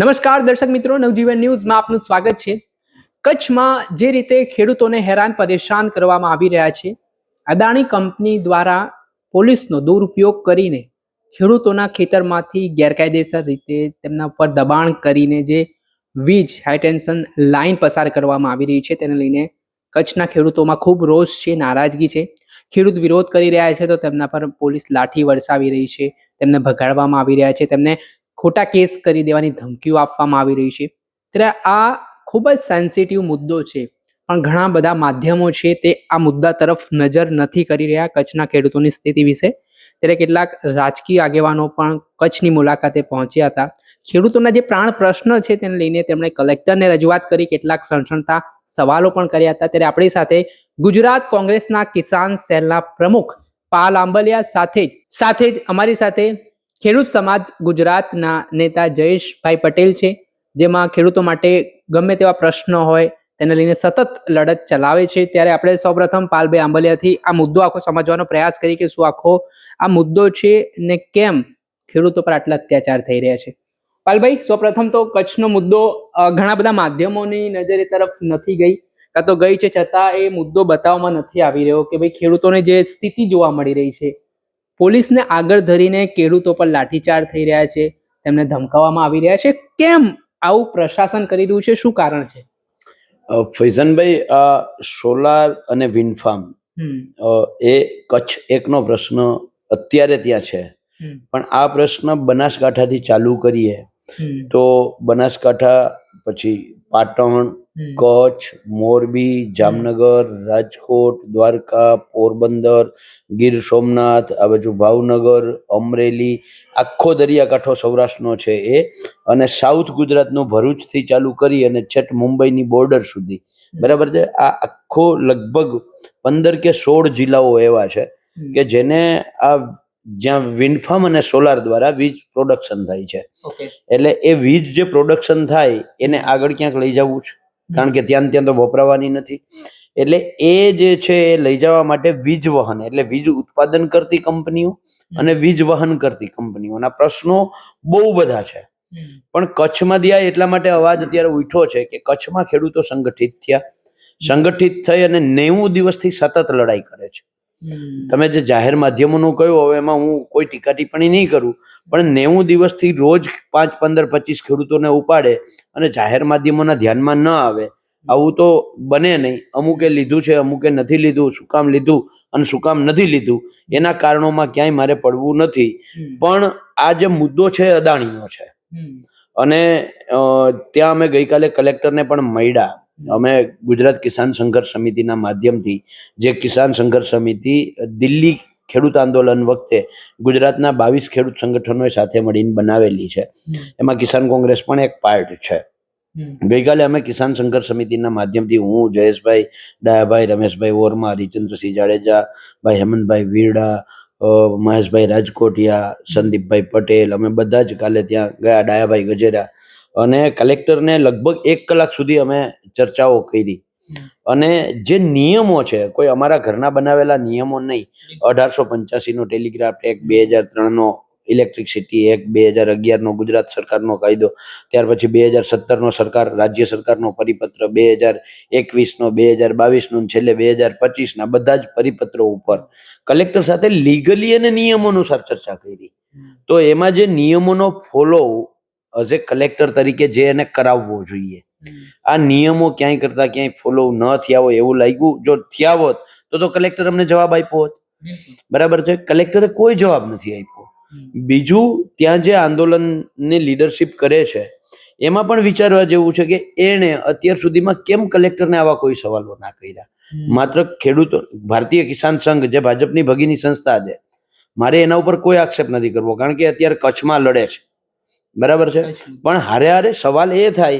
નમસ્કાર દર્શક મિત્રો, નવજીવન ન્યૂઝમાં આપનું સ્વાગત છે। કચ્છમાં જે રીતે ખેડૂતોને હેરાન પરેશાન કરવામાં આવી રહ્યા છે, અદાણી કંપની દ્વારા પોલીસનો દુરુપયોગ કરીને ખેડૂતોના ખેતરમાંથી ગેરકાયદેસર રીતે તેમના પર દબાણ કરીને જે વીજ હાઈટેન્શન લાઈન પસાર કરવામાં આવી રહી છે, તેને લઈને કચ્છના ખેડૂતોમાં ખૂબ રોષ છે, નારાજગી છે। ખેડૂત વિરોધ કરી રહ્યા છે તો તેમના પર પોલીસ લાઠી વરસાવી રહી છે, તેમને ભગાડવામાં આવી રહ્યા છે, તેમને ખોટા કેસ કરી દેવાની ધમકીઓ આપવામાં આવી રહી છે। ત્યારે આ ખૂબ જ સેન્સિટિવ મુદ્દો છે, પણ ઘણા બધા માધ્યમો છે તે આ મુદ્દા તરફ નજર નથી કરી રહ્યા કચ્છના ખેડૂતોની સ્થિતિ વિશે। ત્યારે કેટલાક રાજકીય આગેવાનો પણ કચ્છની મુલાકાતે પહોંચ્યા હતા। ખેડૂતોના જે પ્રાણ પ્રશ્ન છે તેને લઈને તેમણે કલેક્ટરને રજૂઆત કરી, કેટલાક સણસણતા સવાલો પણ કર્યા હતા। ત્યારે આપણી સાથે ગુજરાત કોંગ્રેસના કિસાન સેલના પ્રમુખ પાલ આંબલિયા સાથે જ અમારી સાથે ખેડૂત સમાજ ગુજરાતના નેતા જયેશભાઈ પટેલ છે, જેમાં ખેડૂતો માટે ગમે તેવા પ્રશ્નો હોય તેને લઈને સતત લડત ચલાવે છે। ત્યારે આપણે સૌપ્રથમ પાલભાઈ આંબલિયાથી આ મુદ્દો આખો સમજવાનો પ્રયાસ કરી કે શું આખો આ મુદ્દો છે ને કેમ ખેડૂતો પર આટલા અત્યાચાર થઈ રહ્યા છે। પાલભાઈ, સૌપ્રથમ તો કચ્છનો મુદ્દો ઘણા બધા માધ્યમોની નજરે તરફ નથી ગઈ, કાં તો ગઈ છે છતાં એ મુદ્દો બતાવવામાં નથી આવી રહ્યો કે ભાઈ ખેડૂતોને જે સ્થિતિ જોવા મળી રહી છે, પોલીસને આગળ ધરીને ખેડૂતો પર લાઠીચાર્જ થઈ રહ્યા છે, તેમને ધમકાવવામાં આવી રહ્યા છે, કેમ આવું પ્રશાસન કરી રહ્યું છે, શું કારણ છે? ફૈઝનભાઈ, આ સોલાર અને વિન્ડ ફાર્મ એ કચ્છ એકનો પ્રશ્ન અત્યારે ત્યાં છે, પણ આ પ્રશ્ન બનાસકાંઠાથી ચાલુ કરીએ તો બનાસકાંઠા પછી પાટણ, કચ્છ, મોરબી, જામનગર, રાજકોટ, દ્વારકા, પોરબંદર, ગીર સોમનાથ, આ બાજુ ભાવનગર, અમરેલી, આખો દરિયાકાંઠો સૌરાષ્ટ્રનો છે એ, અને સાઉથ ગુજરાતનું ભરૂચથી ચાલુ કરી અને છેટ મુંબઈની બોર્ડર સુધી, બરાબર છે। આ આખો લગભગ 15 કે 16 જિલ્લાઓ એવા છે કે જેને આ જ્યાં વિન્ડ ફાર્મ અને સોલાર દ્વારા વીજ પ્રોડક્શન થાય છે, એટલે એ વીજ જે પ્રોડક્શન થાય એને આગળ ક્યાંક લઈ જવું છે, કારણ કે ત્યાં તો વપરાવાની નથી, એટલે એ જે છે એ લઈ જવા માટે વીજ વહન એટલે વીજ ઉત્પાદન કરતી કંપનીઓ અને વીજ વહન કરતી કંપનીઓના પ્રશ્નો બહુ બધા છે। પણ કચ્છમાં થયા એટલા માટે અવાજ અત્યારે ઉઠ્યો છે કે કચ્છમાં ખેડૂતો સંગઠિત થઈ અને 90 દિવસથી સતત લડાઈ કરે છે। તમે જે જાહેર માધ્યમોનું કહ્યું, હવે એમાં હું કોઈ ટીકા ટિપ્પણી નહીં કરું, પણ 90 દિવસથી રોજ 5, 15, 25 ખેડૂતોને ઉપાડે અને જાહેર માધ્યમોના ધ્યાનમાં ન આવે, આવું તો બને નહીં। અમુકે લીધું છે, અમુકે નથી લીધું, શું કામ લીધું અને શું કામ નથી લીધું એના કારણોમાં ક્યાંય મારે પડવું નથી, પણ આ જે મુદ્દો છે અદાણીનો છે, અને ત્યાં અમે ગઈકાલે કલેક્ટરને પણ મળ્યા। અમે ગુજરાત કિસાન સંઘર્ષ સમિતિના માધ્યમથી, જે કિસાન સંઘર્ષ સમિતિ દિલ્હી ખેડૂત આંદોલન વખતે ગુજરાતના 22 ખેડૂત સંગઠનોએ સાથે મળીને બનાવેલી છે, એમાં કિસાન કોંગ્રેસ પણ એક પાર્ટ છે। ગઈકાલે અમે કિસાન સંઘર્ષ સમિતિના માધ્યમથી હું, જયેશભાઈ ડાયાભાઈ, રમેશભાઈ વર્મા, હરિચંદ્રસિંહ જાડેજા, ભાઈ હેમંતભાઈ વીરડા, મહેશભાઈ રાજકોટિયા, સંદીપભાઈ પટેલ, અમે બધા જ કાલે ત્યાં ગયા, ડાયાભાઈ ગજેરા, અને કલેક્ટરને લગભગ 1 કલાક સુધી અમે ચર્ચાઓ કરી। અને જે નિયમો છે, કોઈ અમારા ઘરના બનાવેલા નિયમો નહીં, 1885નો ટેલિગ્રાફ એક્ટ, 2003નો ઇલેક્ટ્રિસિટી એક્ટ, 2011નો ગુજરાત સરકારનો કાયદો, ત્યાર પછી 2017નો રાજ્ય સરકારનો પરિપત્ર, 2021નો, 2022નો, છેલ્લે 2025ના બધા જ પરિપત્રો ઉપર કલેક્ટર સાથે લીગલી અને નિયમો અનુસાર ચર્ચા કરી। તો એમાં જે નિયમોનો ફોલો એઝ એ કલેક્ટર તરીકે જે એને કરાવવો જોઈએ, આ નિયમો ક્યાંય કરતા ક્યાંય ફોલો ન થયા હોય એવું લાગ્યું। જો થયા હોત તો કલેક્ટર અમને જવાબ આપ્યો હોત, બરાબર છે, કલેક્ટરે કોઈ જવાબ નથી આપ્યો। બીજું, ત્યાં જે આંદોલનની લીડરશિપ કરે છે એમાં પણ વિચારવા જેવું છે કે એણે અત્યાર સુધીમાં કેમ કલેક્ટરને આવા કોઈ સવાલો ના કર્યા। માત્ર ખેડૂતો, ભારતીય કિસાન સંઘ જે ભાજપની ભગીની સંસ્થા છે, મારે એના ઉપર કોઈ આક્ષેપ નથી કરવો, કારણ કે અત્યારે કચ્છમાં લડે છે, બરાબર છે, પણ હારે સવાલ એ થાય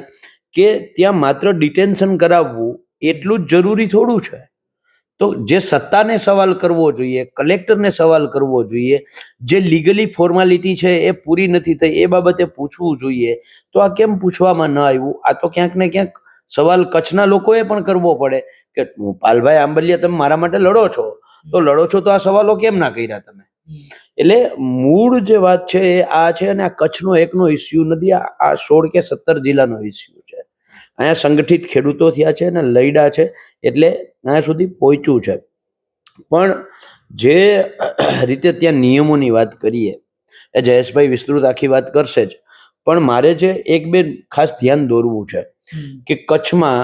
કે ત્યાં માત્ર ડિટેન્શન કરાવવું એટલું જ જરૂરી થોડું છે। તો જે સત્તાને સવાલ કરવો જોઈએ, કલેક્ટરને સવાલ કરવો જોઈએ, જે લીગલી ફોર્માલિટી છે એ પૂરી નથી થઈ એ બાબતે પૂછવું જોઈએ, તો આ કેમ પૂછવામાં ન આવ્યું? આ તો ક્યાંક ને ક્યાંક સવાલ કચ્છના લોકોએ પણ કરવો પડે કે પાલભાઈ આંબલિયા, તમે મારા માટે લડો છો તો આ સવાલો કેમ ના કર્યા તમે? એટલે મૂળ જે વાત છે એ આ છે, અને આ કચ્છનો એકનો ઇસ્યુ નથી, આ 16 કે 17 જિલ્લાનો ઇસ્યુ છે. અહીંયા સંગઠિત ખેડૂતો થયા છે અને લડ્યા છે, એટલે અહીંયા સુધી પહોંચ્યું છે. પણ જે રીતે ત્યાં નિયમોની વાત કરીએ, એ જયેશભાઈ વિસ્તૃત આખી વાત કરશે જ, પણ મારે જે એક બે ખાસ ધ્યાન દોરવું છે કે કચ્છમાં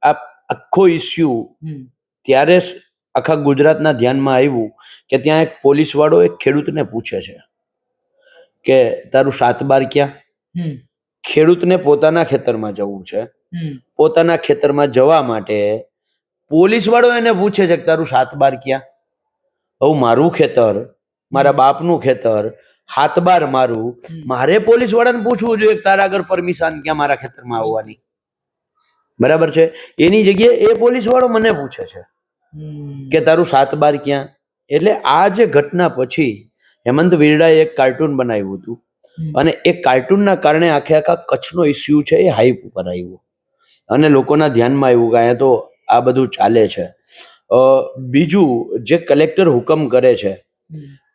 આ આખો ઇસ્યુ ત્યારે આખા ગુજરાતના ધ્યાનમાં આવ્યું કે ત્યાં એક પોલીસ વાળો એક ખેડૂતને પૂછે છે કે તારું 7/12 ક્યાં? ખેડૂતને પોતાના ખેતરમાં જવું છે, પોતાના ખેતરમાં જવા માટે પોલીસ વાળો એને પૂછે છે કે તારું 7/12 ક્યાં? હવે મારું ખેતર, મારા બાપનું ખેતર, 7/12 મારું, મારે પોલીસ વાળાને પૂછવું જોઈએ કે તારા આગળ પરમિશન ક્યાં મારા ખેતરમાં આવવાની? બરાબર છે. એની જગ્યાએ એ પોલીસ વાળો મને પૂછે છે કે તારું 7/12 ક્યાં? એટલે આ જે ઘટના પછી હેમંત વીરડાએ એક કાર્ટૂન બનાવ્યું હતું, અને એ કાર્ટૂનના કારણે આખે આખા કચ્છનો ઇસ્યુ છે એ હાઈપ ઉપર આવ્યો અને લોકોના ધ્યાનમાં આવ્યું કે અહીંયા તો આ બધું ચાલે છે. બીજું, જે કલેક્ટર હુકમ કરે છે,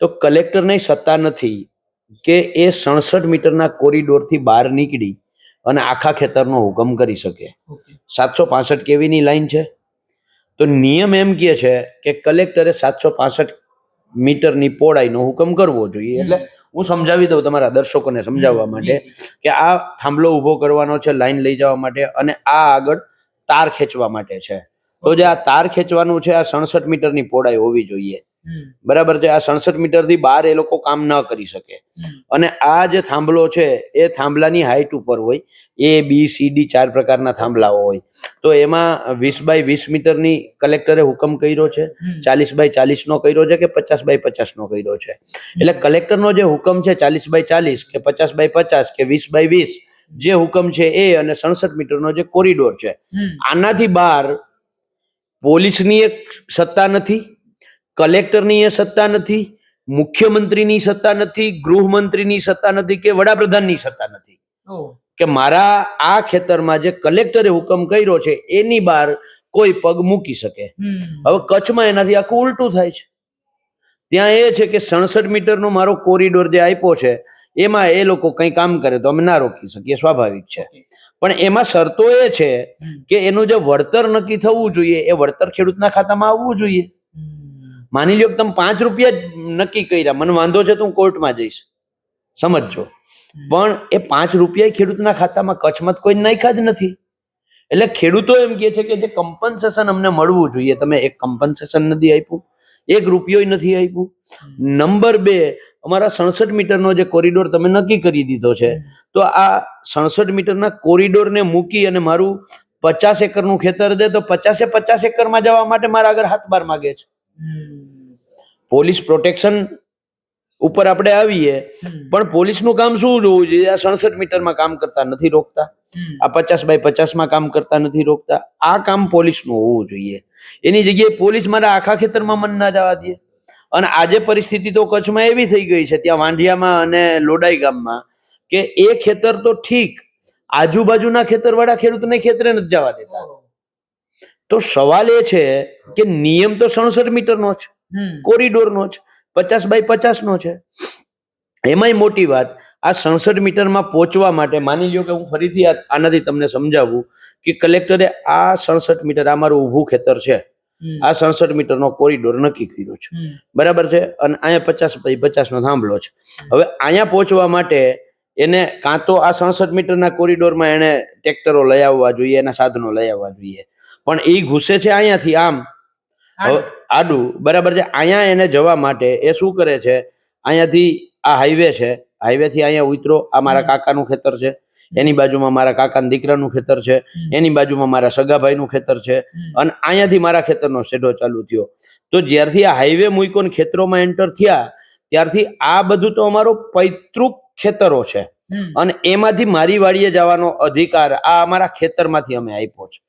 તો કલેક્ટરની સત્તા નથી કે એ 67 મીટરના કોરિડોરથી બહાર નીકળી અને આખા ખેતરનો હુકમ કરી શકે. 765 કેવીની લાઈન છે, તો નિયમ એમ કહે છે કે કલેક્ટરે 765 મીટરની પહોળાઈનો હુકમ કરવો જોઈએ. એટલે હું સમજાવી દઉં તમારા દર્શકોને સમજાવવા માટે કે આ થાંભલો ઊભો કરવાનો છે લાઈન લઈ જવા માટે, અને આ આગળ તાર ખેંચવા માટે છે. તો જે આ તાર ખેંચવાનું છે, આ 67 મીટરની પહોળાઈ હોવી જોઈએ. બરાબર છે. આ 67 મીટરથી બહાર એ લોકો કામ ન કરી શકે. અને આ જે થાંભલો છે એ થાંભલાની હાઈટ ઉપર હોય, ABCD 4 પ્રકારના થાંભલાઓ હોય. તો એમાં 20x20 મીટરની કલેક્ટરે હુકમ કર્યો છે, 40x40 નો કર્યો છે કે 50x50 નો કર્યો છે. એટલે કલેક્ટરનો જે હુકમ છે 40x40 કે 50x50 કે 20x20, જે હુકમ છે એ, અને 67 મીટરનો જે કોરિડોર છે, આનાથી બહાર પોલીસની એક સત્તા નથી, કલેક્ટરની એ સત્તા નથી, મુખ્યમંત્રીની સત્તા નથી, ગૃહમંત્રીની સત્તા નથી, કે વડાપ્રધાનની સત્તા નથી કે મારા આ ખેતરમાં જે કલેક્ટરે હુકમ કર્યો છે એની બહાર કોઈ પગ મૂકી શકે. હવે કચ્છમાં એનાથી આખું ઉલટું થાય છે. ત્યાં એ છે કે 67 મીટરનો મારો કોરિડોર જે આપ્યો છે એમાં એ લોકો કંઈ કામ કરે તો અમે ના રોકી શકીએ, સ્વાભાવિક છે. પણ એમાં શરતો એ છે કે એનું જે વળતર નક્કી થવું જોઈએ એ વળતર ખેડૂતના ખાતામાં આવવું જોઈએ. માની લ્યો કે તમે 5 રૂપિયા જ નક્કી કર્યા, મને વાંધો છે તો હું કોર્ટમાં જઈશ, સમજજો, પણ એ 5 રૂપિયા ખેડૂતના ખાતામાં કચ્છમાં કોઈ નાખ્યા જ નથી. એટલે ખેડૂતો એમ કહે છે કે જે કમ્પન્સેશન અમને મળવું જોઈએ, તમે એક કમ્પન્સેશન નથી આપ્યું, 1 રૂપિયો નથી આપ્યું. નંબર 2, અમારા 67 મીટરનો જે કોરિડોર તમે નક્કી કરી દીધો છે, તો આ 67 મીટરના કોરિડોરને મૂકી અને મારું 50 એકરનું ખેતર દે તો 50 એકરમાં જવા માટે મારા આગળ 7/12 માગે છે. પોલીસ પ્રોટેક્શન ઉપર આપણે આવીએ, પણ પોલીસનું કામ શું જોવું જોઈએ? આ 67 મીટરમાં કામ કરતા નથી રોકતા, આ 50x50માં કામ કરતા નથી રોકતા. આ કામ પોલીસનું હોવું જોઈએ. એની જગ્યાએ પોલીસ મારા આખા ખેતરમાં મન ના જવા દે. અને આજે પરિસ્થિતિ તો કચ્છમાં એવી થઈ ગઈ છે, ત્યાં વાંઢિયામાં અને લોડાઈ ગામમાં, કે એ ખેતર તો ઠીક, આજુબાજુના ખેતરવાળા ખેડૂતને ખેતરે નથી જવા દેતા. તો સવાલ એ છે કે નિયમ તો 67 મીટરનો છે, કોરિડોરનો છે, 50x50 છે. એમાંય મોટી વાત, આ 67 મીટરમાં પહોંચવા માટે, માની લ્યો કે હું ફરીથી આનાથી તમને સમજાવું કે કલેક્ટરે આ 67 મીટર, આ મારું ઊભું ખેતર છે, આ 67 મીટરનો કોરિડોર નક્કી કર્યો છે, બરાબર છે, અને અહીંયા 50x50 થાંભલો છે. હવે અહીંયા પહોંચવા માટે એને કાં તો આ 67 મીટરના કોરિડોરમાં એને ટ્રેક્ટરો લઈ આવવા જોઈએ, એના સાધનો લઈ આવવા જોઈએ, પણ એ ઘૂસે છે અહીંયાથી આમ આડું, બરાબર છે. અહીંયા એને જવા માટે એ શું કરે છે, અહીંયાથી આ હાઈવે છે, હાઈવેથી અહીંયા ઉતરો, આ મારા કાકાનું ખેતર છે, એની બાજુમાં મારા કાકાના દીકરાનું ખેતર છે, એની બાજુમાં મારા સગાભાઈનું ખેતર છે, અને અહીંયાથી મારા ખેતરનો શેઢો ચાલુ થયો. તો જ્યારથી આ હાઈવે મૂક્યો ને ખેતરોમાં એન્ટર થયા, ત્યારથી આ બધું તો અમારો પૈતૃક ખેતરો છે, અને એમાંથી મારી વાડીએ જવાનો અધિકાર આ અમારા ખેતરમાંથી અમે આપ્યો છે,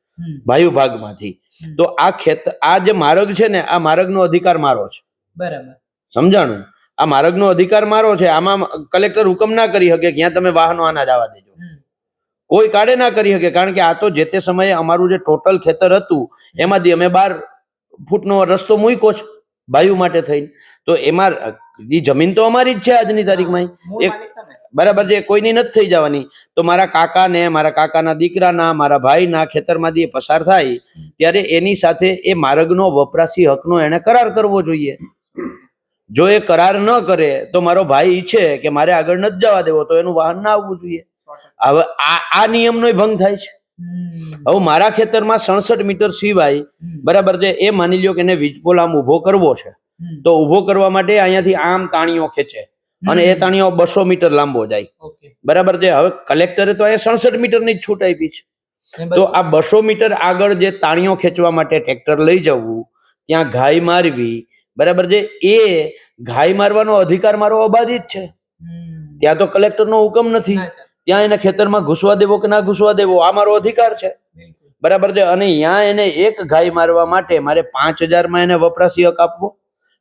ભાઈ ભાગમાંથી. તો આ જે માર્ગ છે ને, આ માર્ગનો અધિકાર મારો છે, બરાબર, સમજાણું? આ માર્ગનો અધિકાર મારો છે. આમાં કલેક્ટર હુકમ ના કરી શકે ક્યાં તમે વાહનો આના જવા દેજો, કોઈ કાઢે ના કરી શકે, કારણ કે આ તો જે તે સમયે અમારું જે ટોટલ ખેતર હતું એમાંથી અમે 12 ફૂટનો રસ્તો મૂક્યો છે ભાઈઓ માટે થઈને. તો એમાં એ જમીન તો અમારી જ છે આજની તારીખમાં. એક બરાબર છે, કોઈની નથી થઈ જવાની. તો મારા કાકાને, મારા કાકાના દીકરાના, મારા ભાઈના ખેતરમાંથી એ પસાર થાય ત્યારે એની સાથે એ માર્ગનો વપરાશી હકનો એને કરાર કરવો જોઈએ. જો એ કરાર ન કરે તો મારો ભાઈ ઈચ્છે કે મારે આગળ નથી જવા દેવો તો એનું વાહન ના આવવું જોઈએ. હવે આ નિયમનો ભંગ થાય છે. હવે મારા ખેતરમાં 67 મીટર સિવાય બરાબર છે, એ માની લ્યો કે એને વીજપોલ આમ ઉભો કરવો છે, તો ઉભો કરવા માટે અહીંયાથી આમ તાણીઓ ખેંચે અને એ તાણીઓ 200 મીટર લાંબો જાય. બરાબર છે. હવે કલેક્ટરે તો અહીંયા 67 મીટરની જ છૂટ આપી છે. તો આ 200 મીટર આગળ જે તાણીઓ ખેંચવા માટે ટ્રેક્ટર લઈ જવું, ત્યાં ઘાઈ મારવી, બરાબર છે, એ ઘાઈ મારવાનો અધિકાર મારો અબાધિત છે. ત્યાં તો કલેક્ટરનો હુકમ નથી. ત્યાં એને ખેતરમાં ઘૂસવા દેવો કે ના ઘૂસવા દેવો આ મારો અધિકાર છે. બરાબર છે. અને ત્યાં એને એક ઘાઈ મારવા માટે મારે 5000 એને વપરાશી હક આપવો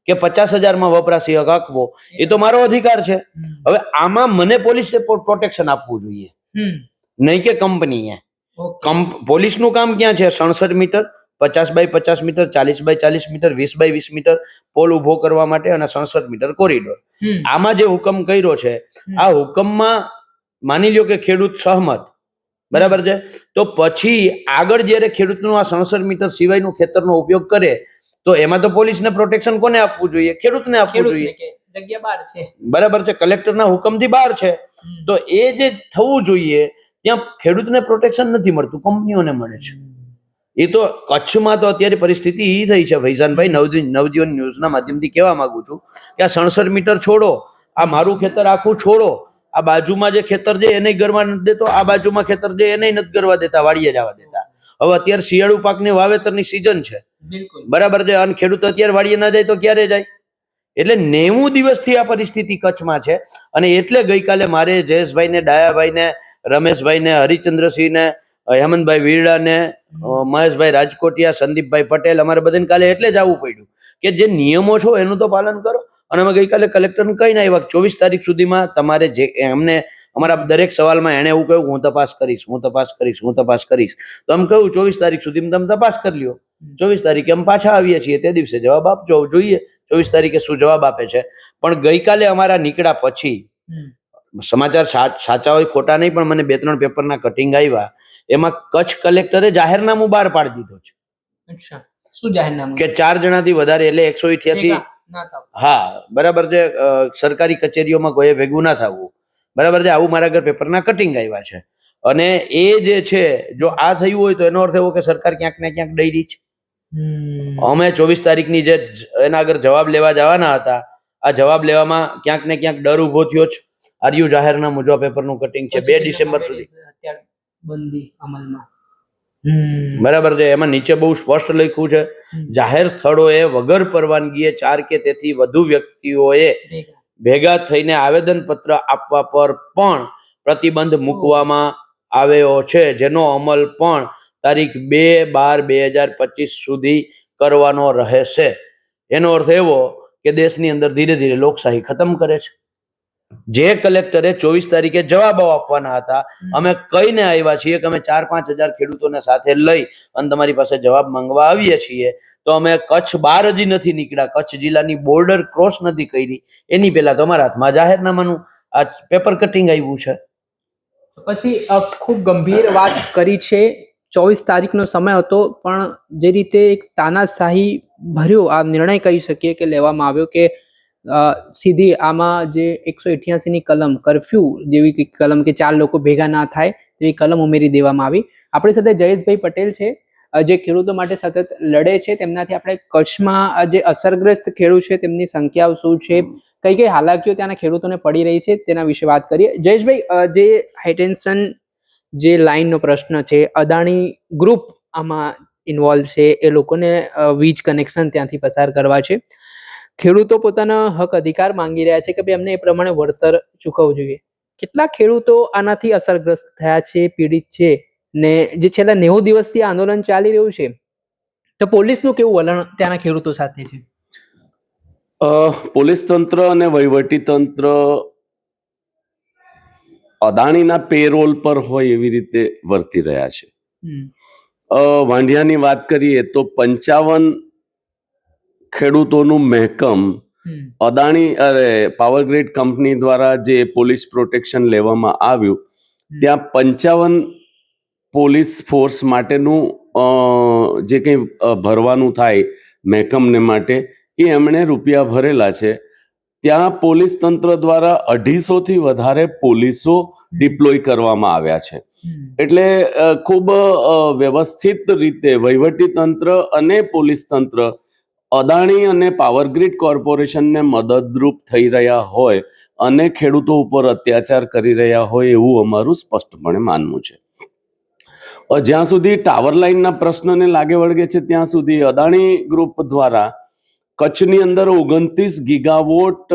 કે 50000 વપરાશી હક આપવો, એ તો મારો અધિકાર છે. હવે આમાં મને પોલીસે પ્રોટેક્શન આપવું જોઈએ, નહીં કે કંપનીએ. પોલીસનું કામ ક્યાં છે? 67 metre, 50 by 50 metre, 40 by 40 metre, 20 by 20 metre pole ઉભો કરવા માટે અને 67 મીટર કોરિડોર. આમાં જે હુકમ કર્યો છે, આ હુકમમાં માની લ્યો કે ખેડૂત સહમત, બરાબર છે, તો પછી આગળ જયારે ખેડૂતનું આ 67 મીટર સિવાયનું ખેતરનો ઉપયોગ કરે તો એમાં તો પોલીસને પ્રોટેક્શન કોને આપવું જોઈએ? ખેડૂતને આપવું જોઈએ. જગ્યા બહાર છે, બરાબર છે, કલેક્ટરના હુકમથી બહાર છે. તો એ જે થવું જોઈએ ત્યાં ખેડૂતને પ્રોટેક્શન નથી મળતું, કંપનીઓને મળે છે. એ તો કચ્છમાં તો અત્યારે પરિસ્થિતિ એ થઈ છે ફૈઝાનભાઈ, નવજીવન ન્યૂઝના માધ્યમથી કહેવા માંગુ છું કે આ 67 મીટર છોડો, આ મારું ખેતર આખું છોડો, આ બાજુમાં જે ખેતર છે એને ગરવા નથી દેતો, આ બાજુમાં ખેતર છે એને નથી ગરવા દેતા, વાડીએ જવા દેતા. હવે અત્યારે શિયાળુ પાકની વાવેતરની સિઝન છે, બરાબર છે, અને ખેડૂત અત્યારે વાડીએ ના જાય તો ક્યારે જાય? એટલે 90 દિવસથી આ પરિસ્થિતિ કચ્છમાં છે. અને એટલે ગઈકાલે મારે જયેશભાઈને, ડાયાભાઈને, રમેશભાઈને, હરિચંદ્રસિંહને, હેમંતભાઈ વીરડાને, મહેશભાઈ રાજકોટિયા, સંદીપભાઈ પટેલ, અમારે બધાને કાલે એટલે જ આવવું પડ્યું કે જે નિયમો છો એનું તો પાલન કરો. અને અમે ગઈકાલે કલેક્ટરને કહીને આવ્યા 24 તારીખ સુધીમાં તમારે જે એમને અમારા દરેક સવાલમાં એણે એવું કહ્યું હું તપાસ કરીશ, હું તપાસ કરીશ, હું તપાસ કરીશ. તો અમે કહ્યું 24 તારીખ સુધીમાં તમે તપાસ કરી લ્યો. 24 તારીખે અમે પાછા આવીએ છીએ, તે દિવસે જવાબ આપજો, જોઈએ 24 તારીખે શું જવાબ આપે છે. પણ ગઈકાલે અમારા નીકળ્યા પછી સમાચાર સાચા હોય ખોટા નહીં, પણ મને 2-3 પેપરના કટિંગ આવ્યા, એમાં કચ્છ કલેક્ટરે જાહેરનામું બહાર પાડી દીધો છે. અચ્છા, શું જાહેરનામું? કે 4 જણાથી વધારે એટલે 188, હા બરાબર છે, સરકારી કચેરીઓમાં કોઈ ભેગું ના થવું, બરાબર છે. આવું મારા ઘર પેપરના કટિંગ આવ્યા છે. અને એ જે છે, જો આ થયું હોય તો એનો અર્થ એવો કે સરકાર ક્યાંક ને ક્યાંક ડરી છે. અમે 24 તારીખની જે એના આગળ જવાબ લેવા જવાના હતા, આ જવાબ લેવામાં ક્યાંક ને ક્યાંક ડર ઉભો થયો છે. આર્યુ જાહેરનામું જો પેપરનું કટિંગ છે 2 ડિસેમ્બર સુધી બંધી અમલમાં, બરાબર છે. એમાં નીચે બહુ સ્પષ્ટ લખ્યું છે, જાહેર સ્થળોએ વગર પરવાનગીએ 4 કે તેથી વધુ વ્યક્તિઓએ ભેગા થઈને આવેદન પત્ર આપવા પર પણ પ્રતિબંધ મૂકવામાં આવ્યો છે, જેનો અમલ પણ તારીખ 2/12/2025 સુધી કરવાનો રહેશે. એનો અર્થ એવો કે દેશની અંદર ધીરે ધીરે લોકશાહી ખતમ કરે છે. જે કલેક્ટરે 24 તારીખે જવાબો આપવાના હતા, અમે કહીને આવ્યા છીએ કે અમે 4-5 હજાર ખેડૂતોને સાથે લઈ અને તમારી પાસે જવાબ માંગવા આવીએ છીએ, તો અમે કચ્છ બહાર હજી નથી નીકળ્યા, કચ્છ જિલ્લાની બોર્ડર ક્રોસ નથી કરી, એની પહેલા તો અમારા હાથમાં જાહેરનામાનું આ પેપર કટિંગ આવ્યું છે. પછી ખૂબ ગંભીર વાત કરી છે. 24 તારીખનો સમય હતો, પણ જે રીતે એક તાનાશાહી ભર્યો આ નિર્ણય કહી શકીએ કે લેવામાં આવ્યો કે સીધી આમાં જે 188 ની કલમ, કર્ફ્યુ જેવી કલમ કે 4 લોકો ભેગા ના થાય તેવી કલમ ઉમેરી દેવામાં આવી. આપણી સાથે જયેશભાઈ પટેલ છે, જે ખેડૂતો માટે સતત લડે છે. તેમનાથી આપણે કચ્છમાં જે અસરગ્રસ્ત ખેડૂત છે તેમની સંખ્યાઓ શું છે, કઈ કઈ હાલાકીઓ ત્યાંના ખેડૂતોને પડી રહી છે, તેના વિશે વાત કરીએ. જયેશભાઈ, જે હાઈટેન્શન જે લાઈનનો પ્રશ્ન છે, અદાણી ગ્રુપ આમાં ઇન્વોલ્વ છે, એ લોકોને વીજ કનેક્શન ત્યાંથી પસાર કરવા છે. ખેડૂતો પોતાના હક અધિકાર માંગી રહ્યા છે કે ભાઈ અમને એ પ્રમાણે વળતર ચૂકવવું જોઈએ. કેટલા ખેડૂતો આનાથી અસરગ્રસ્ત થયા છે, પીડિત છે, ને જે છેલ્લા 90 દિવસથી આંદોલન ચાલી રહ્યું છે, તો પોલીસનું કેવું વલણ ત્યાંના ખેડૂતો સાથે છે? પોલીસ તંત્ર અને વહીવટી તંત્ર અદાણીના પેરોલ પર હોય એવી રીતે વર્તી રહ્યા છે. વાંઢિયાની વાત કરીએ તો 55 ખેડૂતોનું મહેકમ અદાણી પાવર ગ્રીડ કંપની દ્વારા જે પોલીસ પ્રોટેક્શન લેવામાં આવ્યું, ત્યાં 55 પોલીસ ફોર્સ માટેનું જે કંઈ ભરવાનું થાય મહેકમને માટે, એ એમણે રૂપિયા ભરેલા છે. ત્યાં પોલીસ તંત્ર દ્વારા 250થી વધારે પોલીસો ડિપ્લોય કરવામાં આવ્યા છે. એટલે ખૂબ વ્યવસ્થિત રીતે વહીવટી તંત્ર અને પોલીસ તંત્ર અદાણી અને પાવર ગ્રીડ કોર્પોરેશનને મદદરૂપ થઈ રહ્યા હોય અને ખેડૂતો ઉપર અત્યાચાર કરી રહ્યા હોય એવું અમારું સ્પષ્ટપણે માનવું છે. જ્યાં સુધી ટાવર લાઇનના પ્રશ્નને લાગે વળગે છે ત્યાં સુધી અદાણી ગ્રુપ દ્વારા કચ્છની અંદર 29 ગીગાવોટ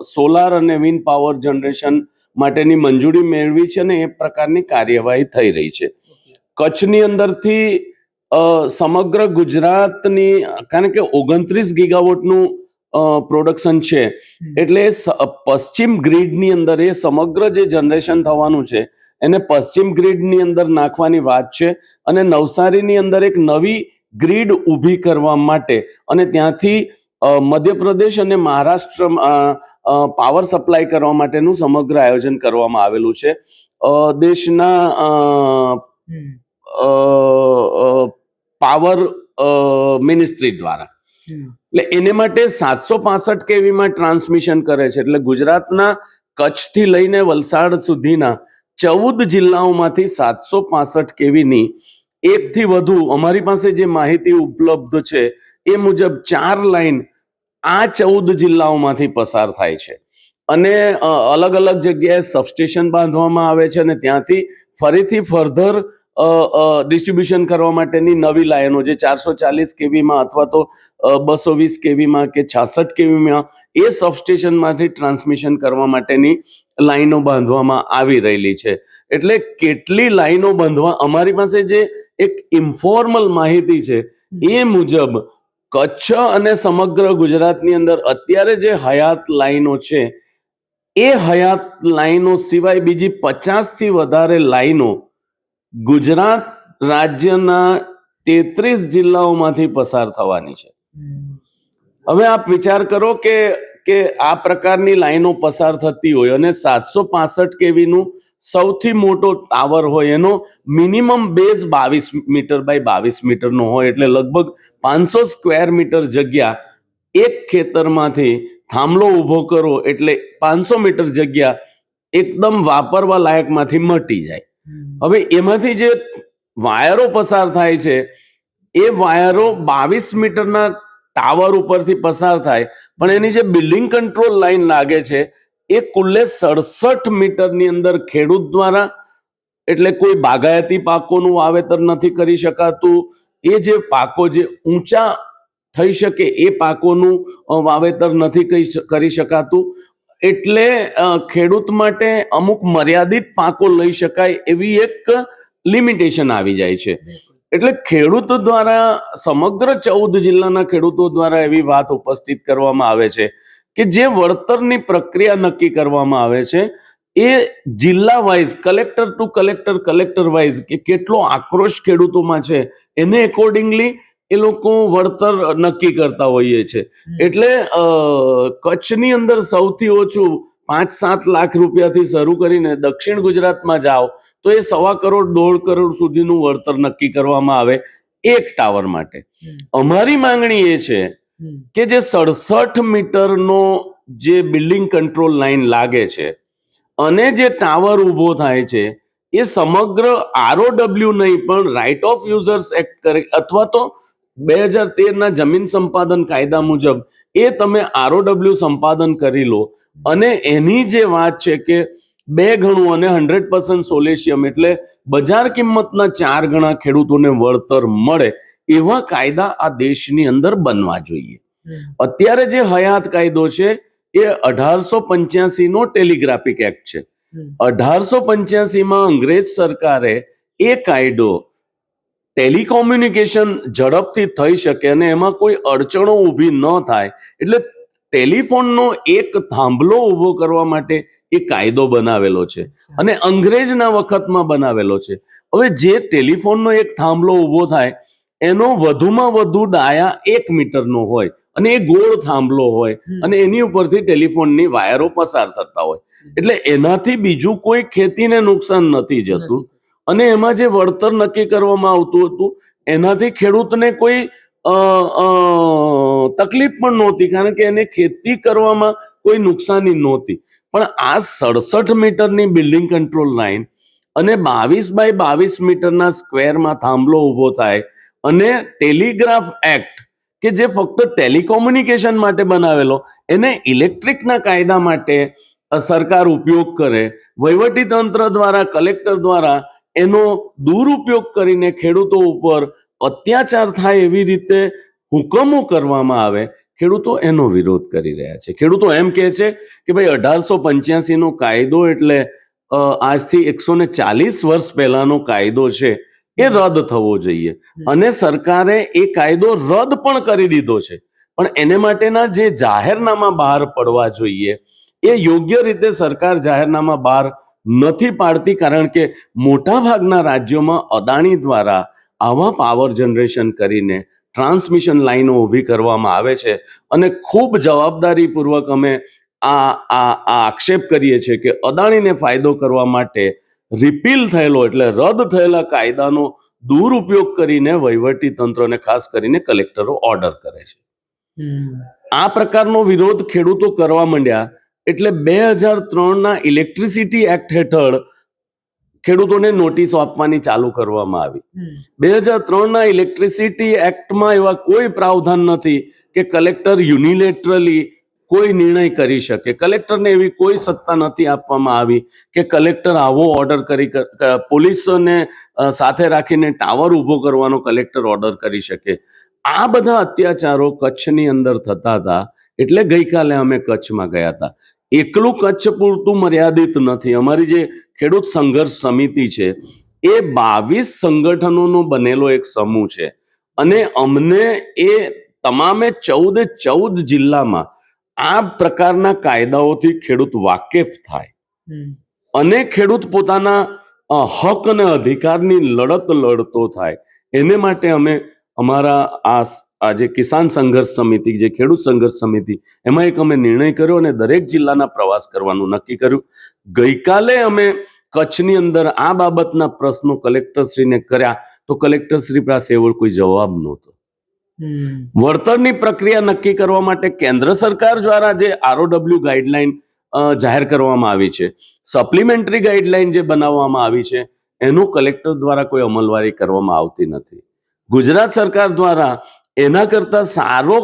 સોલાર અને વિન્ડ પાવર જનરેશન માટેની મંજૂરી મેળવી છે અને એ પ્રકારની કાર્યવાહી થઈ રહી છે. કચ્છની અંદરથી સમગ્ર ગુજરાતની, કારણ કે 29 ગીગાવોટનું પ્રોડક્શન છે, એટલે પશ્ચિમ ગ્રીડની અંદર એ સમગ્ર જે જનરેશન થવાનું છે એને પશ્ચિમ ગ્રીડની અંદર નાખવાની વાત છે. અને નવસારીની અંદર એક નવી ગ્રીડ ઊભી કરવા માટે અને ત્યાંથી મધ્યપ્રદેશ અને મહારાષ્ટ્ર પાવર સપ્લાય કરવા માટેનું સમગ્ર આયોજન કરવામાં આવેલું છે દેશના પાવર મિનિસ્ટ્રી દ્વારા. એટલે એને માટે 765 કેવીમાં ટ્રાન્સમિશન કરે છે. એટલે ગુજરાતના કચ્છથી લઈને વલસાડ સુધીના 14 જિલ્લાઓમાંથી 765 કેવીની એકથી વધુ, અમારી પાસે જે માહિતી ઉપલબ્ધ છે એ મુજબ 4 લાઈન આ 14 જિલ્લાઓમાંથી પસાર થાય છે. અને અલગ અલગ જગ્યાએ સબસ્ટેશન બાંધવામાં આવે છે અને ત્યાંથી ફરીથી ફર્ધર ડિસ્ટ્રીબ્યુશન કરવા માટેની નવી લાઈનો, જે 440 કેવીમાં અથવા તો 220 કેવીમાં કે 66 કેવીમાં, એ સબસ્ટેશનમાંથી ટ્રાન્સમિશન કરવા માટેની લાઈનો બાંધવામાં આવી રહેલી છે. એટલે કેટલી લાઈનો બાંધવા, અમારી પાસે જે એક ઇન્ફોર્મલ માહિતી છે એ મુજબ કચ્છ અને સમગ્ર ગુજરાતની અંદર અત્યારે જે હયાત લાઈનો છે એ હયાત લાઈનો સિવાય બીજી 50થી વધારે લાઈનો ગુજરાત રાજ્યના 33 જિલ્લાઓમાંથી પસાર થવાની છે. હવે આપ વિચાર કરો કે આ પ્રકારની લાઈનો પસાર થતી હોય અને 765 કેવીનું સૌથી મોટો ટાવર હોય, એનો મિનિમમ બેઝ 22 મીટર બાય 22 મીટરનો હોય, એટલે લગભગ 500 સ્ક્વેર મીટર જગ્યા એક ખેતરમાંથી થાંભલો ઊભો કરો એટલે 500 મીટર જગ્યા એકદમ વાપરવા લાયકમાંથી મટી જાય. હવે એમાંથી જે વાયરો પસાર થાય છે એ વાયરો 22 મીટરના ટાવર ઉપરથી પસાર થાય, પણ એની જે બિલ્ડિંગ કંટ્રોલ લાઈન લાગે છે એ કુલ્લે 67 મીટરની અંદર ખેડૂત દ્વારા, એટલે કોઈ બાગાયતી પાકોનું વાવેતર નથી કરી શકાતું, એ જે પાકો જે ઊંચા થઈ શકે એ પાકોનું વાવેતર નથી કરી શકાતું. એટલે ખેડૂત માટે અમુક મર્યાદિત પાકો લઈ શકાય એવી એક લિમિટેશન આવી જાય છે. એટલે ખેડૂતો દ્વારા, સમગ્ર 14 જિલ્લાના ખેડૂતો દ્વારા એવી વાત ઉપસ્થિત કરવામાં આવે છે કે જે વળતરની પ્રક્રિયા નક્કી કરવામાં આવે છે એ જિલ્લા wise, collector to collector, collector wise કે કેટલો આક્રોશ ખેડૂતોમાં છે એને એકોર્ડિંગલી એ લોકો વળતર નક્કી કરતા હોઈએ છે. એટલે કચ્છની અંદર સૌથી ઓછું 5-7 લાખ રૂપિયાથી શરૂ કરીને દક્ષિણ ગુજરાતમાં જાઓ તો એ 1.25 કરોડ 1.5 કરોડ સુધીનું વળતર નક્કી કરવામાં આવે એક ટાવર માટે. અમારી માંગણી એ છે કે જે 67 મીટરનો જે બિલ્ડિંગ કંટ્રોલ લાઈન લાગે છે અને જે ટાવર ઊભો થાય છે એ સમગ્ર ROW નહીં પણ રાઇટ ઓફ યુઝર્સ એક્ટ કરે, અથવા તો 2013ના જમીન સંપાદન કાયદા મુજબ એ તમે ROW સંપાદન કરી લો અને એની જે વાત છે કે 2 ગણું અને 100% સોલેશિયમ, એટલે બજાર કિંમતના 4 ગણા ખેડૂતોને વળતર મળે એવા કાયદા આ દેશની અંદર બનવા જોઈએ. અત્યારે જે હયાત કાયદો છે એ 1885નો ટેલિગ્રાફિક એક્ટ છે. 1885માં અંગ્રેજ સરકારે એ કાયદો ટેલિકોમ્યુનિકેશન ઝડપથી થઈ શકે અને એમાં કોઈ અડચણો ઊભી ન થાય એટલે ટેલિફોનનો એક થાંભલો ઊભો કરવા માટે એ કાયદો બનાવેલો છે અને અંગ્રેજના વખતમાં બનાવેલો છે. હવે જે ટેલિફોનનો એક થાંભલો ઊભો થાય એનો વધુમાં વધુ ડાયા 1 મીટરનો હોય અને એ ગોળ થાંભલો હોય અને એની ઉપરથી ટેલિફોનની વાયરો પસાર થતા હોય, એટલે એનાથી બીજું કોઈ ખેતીને નુકસાન નથી જતું. અને એમાં જે વળતર નક્કી કરવામાં આવતું હતું એનાથી ખેડૂતને કોઈ તકલીફ પણ નહોતી, કારણ કે એને ખેતી કરવામાં કોઈ નુકસાની નહોતી. પણ આ 67 મીટરની બિલ્ડિંગ કંટ્રોલ લાઈન અને 22 બાય 22 મીટરના સ્ક્વેરમાં થાંભલો ઊભો થાય અને ટેલિગ્રાફ એક્ટ કે જે ફક્ત ટેલિકોમ્યુનિકેશન માટે બનાવેલો, એને ઇલેક્ટ્રિકના કાયદા માટે સરકાર ઉપયોગ કરે, વહીવટી તંત્ર દ્વારા, કલેક્ટર દ્વારા એનો દુરુપયોગ કરીને ખેડૂતો ઉપર અત્યાચાર થાય એવી રીતે હુકમો કરવામાં આવે, ખેડૂતો એનો વિરોધ કરી રહ્યા છે. ખેડૂતો એમ કહે છે કે ભાઈ 1885 નો કાયદો એટલે આજથી 140 વર્ષ પહેલાનો કાયદો છે, એ રદ થવો જોઈએ. અને સરકારે એ કાયદો રદ પણ કરી દીધો છે, પણ એને માટેના જે જાહેરનામા બહાર પડવા જોઈએ એ યોગ્ય રીતે સરકાર જાહેરનામા બહાર નથી પાડતી, કારણ કે મોટા ભાગના રાજ્યોમાં અદાણી દ્વારા આવા પાવર જનરેશન કરીને ટ્રાન્સમિશન લાઈનો ઊભી કરવામાં આવે છે. અને ખૂબ જવાબદારીપૂર્વક અમે આ આક્ષેપ કરીએ છીએ કે અદાણીને ફાયદો કરવા માટે રિપીલ થયેલો એટલે રદ થયેલા કાયદાનો દુરુપયોગ કરીને વહીવટી તંત્રને, ખાસ કરીને કલેક્ટરો ઓર્ડર કરે છે. આ પ્રકારનો વિરોધ ખેડૂતો કરવા માંડ્યા એટલે 2003ના ઇલેક્ટ્રિસિટી એક્ટ હેઠળ ખેડૂતોને નોટિસો આપવાની ચાલુ કરવામાં આવી. 2003ના ઇલેક્ટ્રિસિટી એક્ટમાં એવા કોઈ પ્રાવધાન નથી કે કલેક્ટર યુનિલેટરલી કોઈ નિર્ણય કરી શકે. કલેક્ટરને એવી કોઈ સત્તા નથી આપવામાં આવી કે કલેક્ટર આવો ઓર્ડર કરી, પોલીસને સાથે રાખીને ટાવર ઊભો કરવાનો કલેક્ટર ઓર્ડર કરી શકે. આ બધા અત્યાચારો કચ્છની અંદર થતા હતા, એટલે ગઈકાલે અમે કચ્છમાં ગયા હતા. એકલું કચ્છ પૂરતું મર્યાદિત નથી. અમારી જે ખેડૂત સંઘર્ષ સમિતિ છે એ 22 સંગઠનોનો બનેલો એક સમૂહ છે, અને અમને એ તમામે 14 જિલ્લામાં આ પ્રકારના કાયદાઓથી ખેડૂત વાકેફ થાય અને ખેડૂત પોતાના હક અને અધિકારની લડત લડતો થાય, એને માટે અમે અમારા આ જે કિસાન સંઘર્ષ સમિતિ, જે ખેડૂત સંઘર્ષ સમિતિ, એમાં એક અમે નિર્ણય કર્યો અને દરેક જિલ્લાના પ્રવાસ કરવાનું નક્કી કર્યું. ગઈકાલે અમે કચ્છની અંદર આ બાબતના પ્રશ્નો કલેક્ટરશ્રીને કર્યા તો કલેક્ટરશ્રી પાસે એવો કોઈ જવાબ નહોતો. વળતરની પ્રક્રિયા નક્કી કરવા માટે કેન્દ્ર સરકાર દ્વારા જે ROW ગાઈડલાઈન જાહેર કરવામાં આવી છે, સપ્લિમેન્ટરી ગાઈડલાઈન જે બનાવવામાં આવી છે, એનું કલેક્ટર દ્વારા કોઈ અમલવારી કરવામાં આવતી નથી. ગુજરાત સરકાર દ્વારા એના કરતા સારો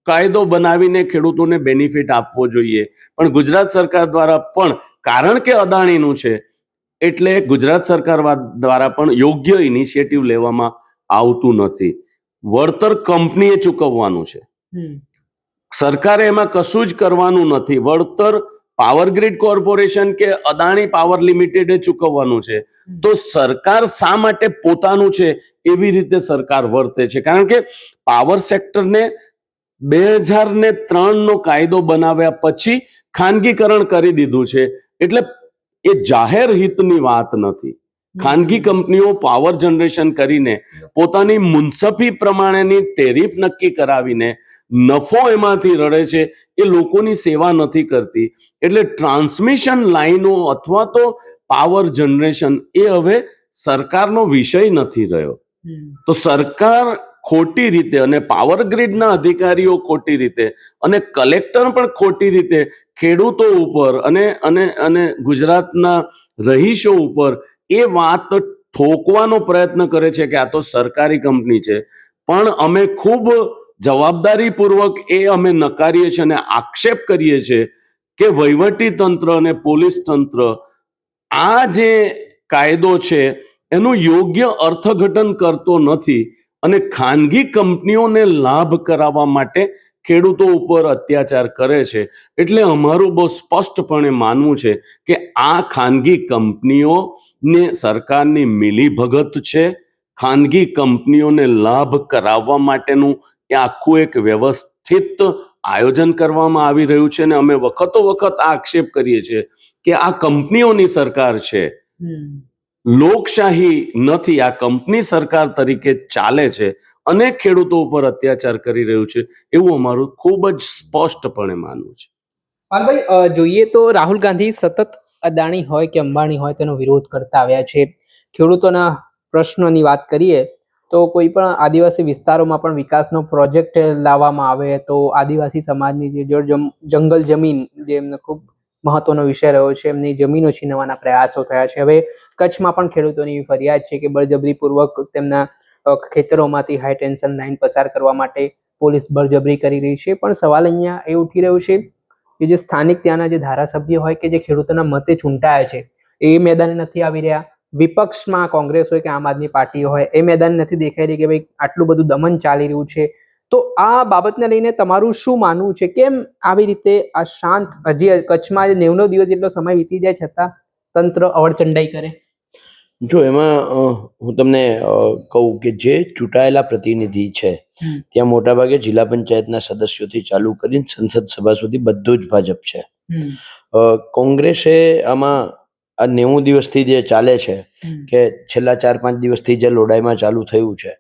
કાયદો બનાવીને ખેડૂતોને બેનિફિટ આપવો જોઈએ, પણ ગુજરાત સરકાર દ્વારા પણ, કારણ કે અદાણીનું છે એટલે ગુજરાત સરકાર દ્વારા પણ યોગ્ય ઇનિશિયેટિવ લેવામાં આવતું નથી. વળતર કંપનીએ ચૂકવવાનું છે, સરકારે એમાં કશું જ કરવાનું નથી. વળતર પાવર ગ્રીડ કોર્પોરેશન કે અદાણી પાવર લિમિટેડે ચૂકવવાનું છે. તો સરકાર શા માટે પોતાનું છે એવી રીતે સરકાર વર્તે છે? કારણ કે પાવર સેક્ટરને 2003નો કાયદો બનાવ્યા પછી ખાનગીકરણ કરી દીધું છે, એટલે એ જાહેર હિતની વાત નથી. ખાનગી કંપનીઓ પાવર જનરેશન કરીને પોતાની મુનસફી પ્રમાણેની ટેરિફ નક્કી કરાવીને નફો એમાંથી રડે છે, એ લોકોની સેવા નથી કરતી. એટલે ટ્રાન્સમિશન લાઈનો અથવા તો પાવર જનરેશન એ હવે સરકારનો વિષય નથી રહ્યો. તો સરકાર ખોટી રીતે અને પાવર ગ્રીડના અધિકારીઓ ખોટી રીતે અને કલેક્ટર પણ ખોટી રીતે ખેડૂતો ઉપર અને ગુજરાતના રહીશો ઉપર એ વાત ઠોકવાનો પ્રયત્ન કરે છે કે આ તો સરકારી કંપની છે. પણ અમે ખૂબ જવાબદારીપૂર્વક એ અમે નકારીએ છીએ અને આક્ષેપ કરીએ છીએ કે વહીવટી તંત્ર અને પોલીસ તંત્ર આ જે કાયદો છે એનું યોગ્ય અર્થઘટન કરતો નથી અને ખાનગી કંપનીઓને લાભ કરાવવા માટે ખેડૂતો ઉપર અત્યાચાર કરે છે. એટલે અમારું બહુ સ્પષ્ટપણે માનવું છે કે આ ખાનગી કંપનીઓને સરકારની મિલીભગત છે. ખાનગી કંપનીઓને લાભ કરાવવા માટેનું એ આખું એક વ્યવસ્થિત આયોજન કરવામાં આવી રહ્યું છે અને અમે વખતો વખત આ આક્ષેપ કરીએ છીએ કે આ કંપનીઓની સરકાર છે. લોકશાહી નથી, આ કંપની સરકાર તરીકે ચાલે છે અને ખેડૂતો ઉપર અત્યાચાર કરી રહ્યું છે એવું અમારું ખૂબ જ સ્પષ્ટપણે માનવું છે. પાલભાઈ, જોઈએ તો રાહુલ ગાંધી સતત અદાણી હોય કે અંબાણી હોય તેનો વિરોધ કરતા આવ્યા છે. ખેડૂતોના પ્રશ્નોની વાત કરીએ તો કોઈ પણ આદિવાસી વિસ્તારોમાં પણ વિકાસનો પ્રોજેક્ટ લાવવામાં આવે તો આદિવાસી સમાજની જે જંગલ જમીન જે એમને ખૂબ મહત્વનો વિષય રહ્યો છે, એમની જમીનો છીનવવાના પ્રયાસો થયા છે. હવે કચ્છમાં પણ ખેડૂતોની ફરિયાદ છે કે બળજબરીપૂર્વક તેમના ખેતરોમાંથી હાઈ ટેન્શન લાઈન પસાર કરવા માટે પોલીસ બળજબરી કરી રહી છે. પણ સવાલ અહીંયા એ ઉઠી રહ્યો છે કે જે સ્થાનિક ત્યાંના જે ધારાસભ્ય હોય કે જે ખેડૂતોના મતે ચૂંટાયા છે એ મેદાને નથી આવી રહ્યા. વિપક્ષમાં કોંગ્રેસ હોય કે આમ આદમી પાર્ટી હોય એ મેદાન નથી દેખાઈ રહી કે ભાઈ આટલું બધું દમન ચાલી રહ્યું છે. તો આ બાબતને લઈને તમારું શું માનવું છે? કેમ આવી રીતે આ શાંત, હજી કચ્છમાં 90 દિવસ જેટલો સમય વીતી જાય છતાં તંત્ર અવળચંડાઈ કરે? જો એમાં હું તમને કહું કે જે ચૂંટાયેલા પ્રતિનિધિ છે ત્યાં મોટાભાગે જિલ્લા પંચાયતના સદસ્યોથી ચાલુ કરીને સંસદ સભા સુધી બધું જ ભાજપ છે. કોંગ્રેસે આમાં આ 90 દિવસથી જે ચાલે છે કે છેલ્લા 4-5 દિવસથી જે લડાઈમાં ચાલુ થયું છે,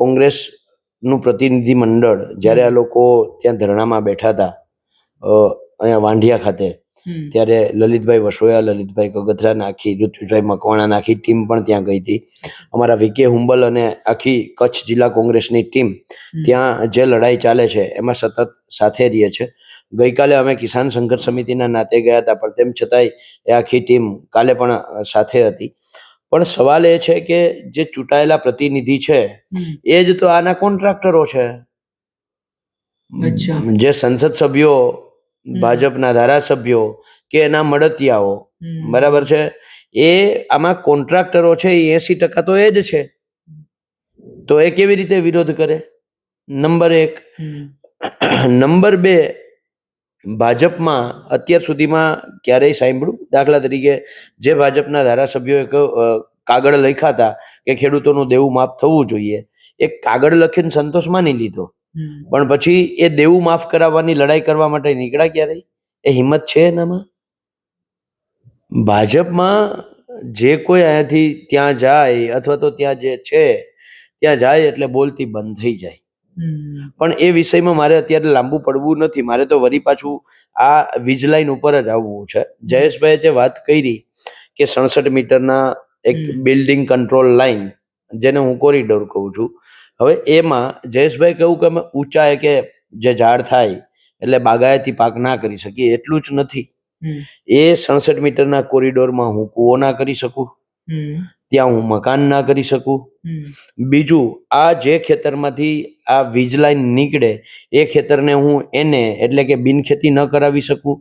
કોંગ્રેસનું પ્રતિનિધિ મંડળ જ્યારે આ લોકો ત્યાં ધરણામાં બેઠા હતા અહીંયા વાંઢિયા ખાતે, ત્યારે લલિતભાઈ વસોયા, લલિતભાઈ કગથરા, આખી ઋત્વિજભાઈ મકવાણા આખી ટીમ પણ ત્યાં ગઈ હતી. અમારા વીકે હુંબલ અને આખી કચ્છ જિલ્લા કોંગ્રેસની ટીમ ત્યાં જે લડાઈ ચાલે છે એમાં સતત સાથે રહીએ છે. ગઈકાલે અમે કિસાન સંઘર્ષ સમિતિના નાતે ગયા હતા, પણ તેમ છતાંય એ આખી ટીમ કાલે પણ સાથે હતી. પણ સવાલ એ છે કે જે ચૂંટાયેલા પ્રતિનિધિ છે એ જ તો આના કોન્ટ્રાક્ટરો છે. જે સંસદ સભ્યો, ભાજપના ધારાસભ્યો કે એના મળતિયાઓ, બરાબર છે, એ આમાં કોન્ટ્રાક્ટરો છે. 80% તો એ જ છે. તો એ કેવી રીતે વિરોધ કરે? નંબર 1. નંબર 2, ભાજપમાં અત્યાર સુધીમાં ક્યારેય સાંભળ્યું? દાખલા તરીકે જે ભાજપના ધારાસભ્યોએ કાગળ લખ્યા હતા કે ખેડૂતોનું દેવું માફ થવું જોઈએ, એ કાગળ લખીને સંતોષ માની લીધો, પણ પછી એ દેવું માફ કરાવવાની લડાઈ કરવા માટે નીકળ્યા ક્યારેય? એ હિંમત છે એનામાં? ભાજપમાં જે કોઈ અહીંયાથી ત્યાં જાય અથવા તો ત્યાં જે છે ત્યાં જાય એટલે બોલતી બંધ થઈ જાય. પણ એ વિષયમાં મારે અત્યારે લાંબુ પડવું નથી. મારે તો વળી પાછું આ વીજ લાઈન ઉપર જ આવવું છે. જયેશભાઈએ જે વાત કરી કે 67 મીટરના એક બિલ્ડિંગ કંટ્રોલ લાઈન, જેને હું કોરિડોર કહું છું, હવે એમાં જયેશભાઈ કહ્યું કે અમે ઊંચાએ કે જે ઝાડ થાય એટલે બાગાયતી પાક ના કરી શકીએ, એટલું જ નથી. એ 67 મીટરના કોરિડોરમાં હું કૂવો ના કરી શકું, ત્યાં હું મકાન ના કરી શકું. બીજું, આ જે ખેતરમાંથી આ વીજ લાઈન નીકળે એ ખેતરને હું એને એટલે કે બિનખેતી ન કરાવી શકું.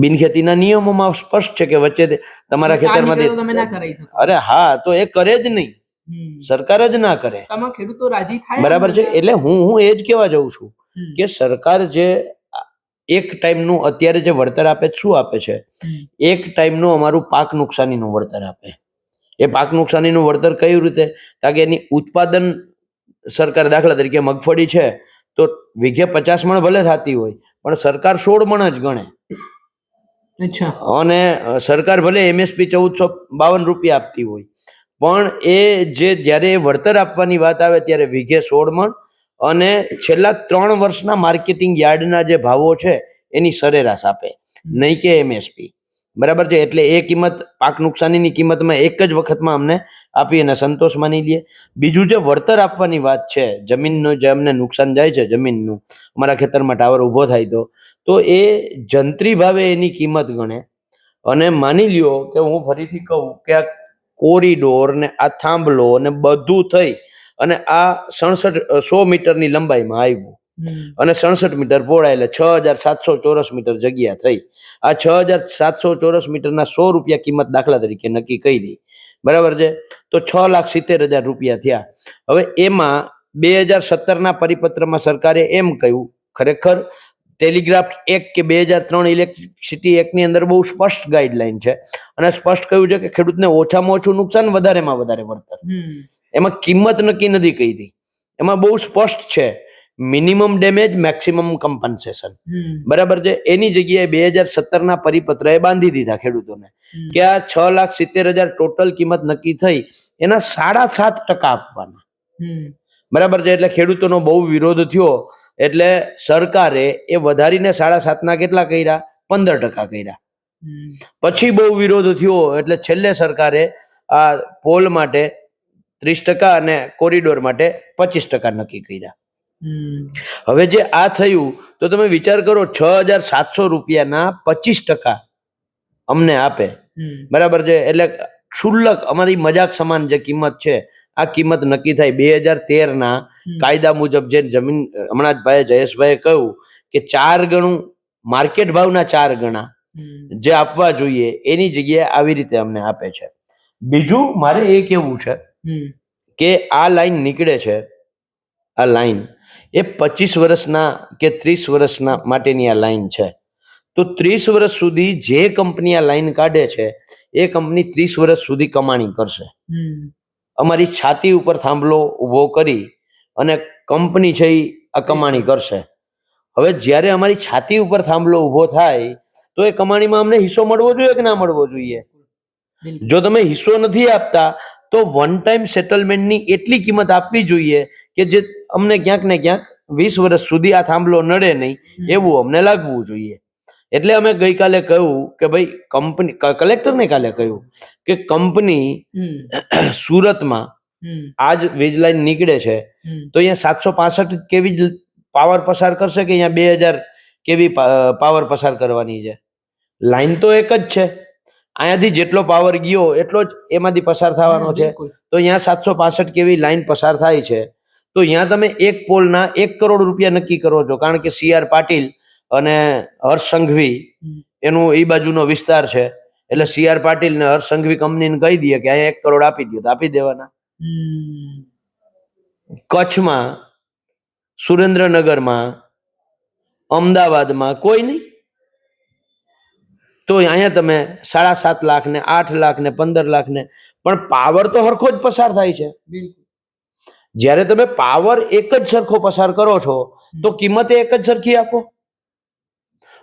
બિનખેતીના નિયમોમાં સ્પષ્ટ છે કે વચ્ચે તમારા ખેતરમાંથી, અરે હા, તો એ કરે જ નહીં, સરકાર જ ના કરે, બરાબર છે. એટલે હું એ જ કહેવા જાઉં છું કે સરકાર જે એક ટાઈમનું અત્યારે જે વળતર આપે, શું આપે છે? એક ટાઈમનું અમારું પાક નુકસાનીનું વળતર આપે. એ પાક નુકસાનીનું વળતર કઈ રીતે? કારણ કે એની ઉત્પાદન સરકાર, દાખલા તરીકે મગફળી છે તો વીઘે 50 મણ ભલે થતી હોય, પણ સરકાર 16 મણ જ ગણે. અને સરકાર ભલે MSP 1452 રૂપિયા આપતી હોય, પણ એ જે જ્યારે વળતર આપવાની વાત આવે ત્યારે વીઘે 16 મણ અને છેલ્લા 3 વર્ષના માર્કેટિંગ યાર્ડના જે ભાવો છે એની સરેરાશ આપે, નહીં કે MSP, બરાબર છે. એટલે એ કિંમત, પાક નુકસાનીની કિંમતમાં એક જ વખતમાં અમને આપી અને સંતોષ માની લઈએ. બીજું જે વળતર આપવાની વાત છે, જમીનનું જે અમને નુકસાન જાય છે, જમીનનું, અમારા ખેતરમાં ટાવર ઊભો થાય તો એ જંત્રી ભાવે એની કિંમત ગણે. અને માની લ્યો કે હું ફરીથી કહું કે આ કોરિડોર ને આ થાંભલો ને બધું થઈ અને આ 100 મીટરની લંબાઈમાં આવ્યું અને 67 મીટર પહોળાઈ, એટલે 6700 ચોરસ મીટર જગ્યા થઈ. આ 6700 ચોરસ મીટરના 100 રૂપિયા કિંમત દાખલા તરીકે નક્કી કરી, બરાબર છે, તો 6,70,000 રૂપિયા થયા. હવે એમાં 2017ના પરિપત્રમાં સરકારે એમ કહ્યું, ખરેખર ટેલિગ્રાફ એક્ટ કે 2003 ઇલેક્ટ્રિસિટી એક્ટની અંદર બહુ સ્પષ્ટ ગાઈડલાઈન છે અને સ્પષ્ટ કહ્યું છે કે ખેડૂતને ઓછામાં ઓછું નુકસાન, વધારેમાં વધારે વળતર. એમાં કિંમત નક્કી નથી કરી. એમાં બહુ સ્પષ્ટ છે મિનિમમ ડેમેજ મેક્સિમમ કમ્પન્સેશન, બરાબર છે. એની જગ્યાએ 2017 પરિપત્ર એ બાંધી દીધા ખેડૂતોને કે આ 6,70,000 ટોટલ કિંમત નક્કી થઈ એના 7.5% આપવાના, બરાબર છે. એટલે ખેડૂતોનો બહુ વિરોધ થયો એટલે સરકારે એ વધારીને 7.5 કેટલા કર્યા, 15% કર્યા. પછી બહુ વિરોધ થયો એટલે છેલ્લે સરકારે આ પોલ માટે 30% અને કોરિડોર માટે 25% નક્કી કર્યા. હવે જે આ થયું તો તમે વિચાર કરો, 6,700 રૂપિયાના 25% અમને આપે, બરાબર છે. એટલે ક્ષુલ્લક અમારી મજાક સમાન જે કિંમત છે આ કિંમત નક્કી થાય. 2013 કાયદા મુજબ જે જમીન, હમણાં જ ભાઈ જયેશભાઈએ કહ્યું કે 4 ગણું માર્કેટ ભાવના 4 ગણા જે આપવા જોઈએ એની જગ્યાએ આવી રીતે અમને આપે છે. બીજું મારે એ કેવું છે કે આ લાઈન નીકળે છે, આ લાઈન એ 25 વર્ષના કે 30 વર્ષના માટેની આ લાઈન છે. તો 30 વર્ષ સુધી જે કંપની આ લાઈન કાઢે છે એ કંપની 30 વર્ષ સુધી કમાણી કરશે. અમારી છાતી ઉપર થાંભલો ઉભો કરી અને કંપની છે એ આ કમાણી કરશે. હવે જ્યારે અમારી છાતી ઉપર થાંભલો ઉભો થાય તો એ કમાણીમાં અમને હિસ્સો મળવો જોઈએ કે ના મળવો જોઈએ? જો તમે હિસ્સો નથી આપતા તો વન ટાઈમ સેટલમેન્ટની એટલી કિંમત આપવી જોઈએ કે જે અમને ક્યાંક ને ક્યાંક 20 વર્ષ સુધી આ થાંભલો નડે નહીં એવું અમને લાગવું જોઈએ. એટલે અમે ગઈકાલે કહ્યું કે ભાઈ કંપની, કલેક્ટરને કાલે કહ્યું કે કંપની સુરતમાં આજ વીજ લાઈન નીકળે છે તો અહીંયા 765 કેવી પાવર પસાર કરશે કે અહીંયા 2000 કેવી પાવર પસાર કરવાની છે? લાઈન તો એક જ છે, અહીંયાથી જેટલો પાવર ગયો એટલો જ એમાંથી પસાર થવાનો છે. તો અહીંયા 765 કેવી લાઈન પસાર થાય છે તો અહીંયા તમે એક પોલના 1 કરોડ રૂપિયા નક્કી કરો છો, કારણ કે CR પાટીલ અને હર્ષ સંઘવી એનું એ બાજુનો વિસ્તાર છે. એટલે CR પાટીલ ને હર્ષ સંઘવી કંપનીને કહી દે કે અહીંયા 1 કરોડ આપી દો તો આપી દેવાના. કચ્છમાં, સુરેન્દ્રનગરમાં, અમદાવાદમાં કોઈ નહીં. તો અહીંયા તમે 7.5 લાખ ને 8 લાખ ને 15 લાખ ને, પણ પાવર તો સરખો જ પસાર થાય છે. જ્યારે તમે પાવર એક જ સરખો પસાર કરો છો તો કિંમત એક જ સરખી આપો,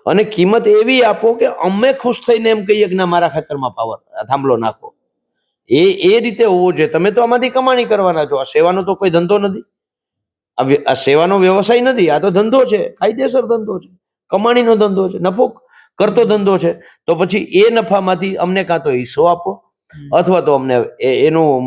અને કિંમત એવી આપો કે અમે ખુશ થઈને એમ કહીએ કે ના મારા ખેતરમાં પાવર થાંભલો નાખો. એ રીતે હોવો જોઈએ. તમે તો આમાંથી કમાણી કરવાના છો. આ સેવાનો તો કોઈ ધંધો નથી, આ સેવાનો વ્યવસાય નથી, આ તો ધંધો છે, કાયદેસર ધંધો છે, કમાણીનો ધંધો છે, નફો કરતો ધંધો છે. તો પછી એ નફામાંથી અમને કાં તો હિસ્સો આપો અથવા તો અમને એનું